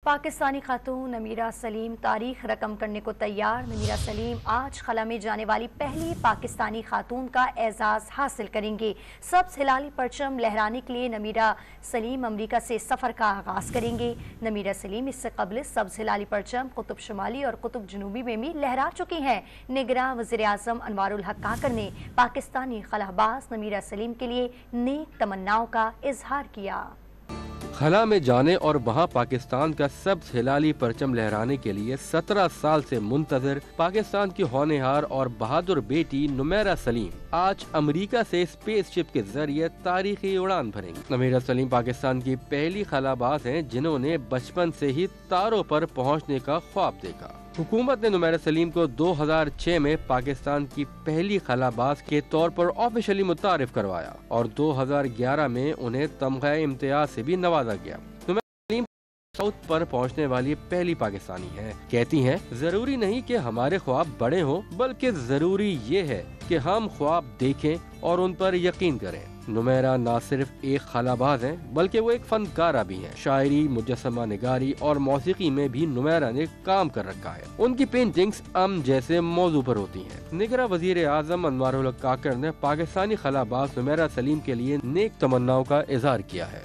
پاکستانی خاتون نمیرہ سلیم تاریخ رقم کرنے کو تیار۔ نمیرہ سلیم آج خلا میں جانے والی پہلی پاکستانی خاتون کا اعزاز حاصل کریں گے۔ سبز ہلالی پرچم لہرانے کے لیے نمیرہ سلیم امریکہ سے سفر کا آغاز کریں گے۔ نمیرہ سلیم اس سے قبل سبز ہلالی پرچم قطب شمالی اور قطب جنوبی میں بھی لہرا چکی ہیں۔ نگراں وزیر اعظم انوار الحق کاکڑ نے پاکستانی خلا باز نمیرہ سلیم کے لیے نیک تمناؤں کا اظہار کیا۔ خلا میں جانے اور وہاں پاکستان کا سبز ہلالی پرچم لہرانے کے لیے 17 سال سے منتظر پاکستان کی ہونہار اور بہادر بیٹی نمیرہ سلیم آج امریکہ سے اسپیس شپ کے ذریعے تاریخی اڑان بھریں گی۔ نمیرہ سلیم پاکستان کی پہلی خلا باز ہیں جنہوں نے بچپن سے ہی تاروں پر پہنچنے کا خواب دیکھا۔ حکومت نے نمیرہ سلیم کو 2006 میں پاکستان کی پہلی خلا باز کے طور پر آفیشلی متعارف کروایا اور 2011 میں انہیں تمغہ امتیاز سے بھی نوازا گیا۔ نمیرہ سلیم ساؤتھ پر پہنچنے والی پہلی پاکستانی ہیں۔ کہتی ہیں ضروری نہیں کہ ہمارے خواب بڑے ہوں بلکہ ضروری یہ ہے کہ ہم خواب دیکھیں اور ان پر یقین کریں۔ نمیرہ نہ صرف ایک خلا باز ہیں بلکہ وہ ایک فنکارہ بھی ہیں۔ شاعری، مجسمہ نگاری اور موسیقی میں بھی نمیرہ نے کام کر رکھا ہے۔ ان کی پینٹنگز امن جیسے موضوع پر ہوتی ہیں۔ نگراں وزیر اعظم انوار الحق کاکڑ نے پاکستانی خلا باز نمیرہ سلیم کے لیے نیک تمناؤں کا اظہار کیا ہے۔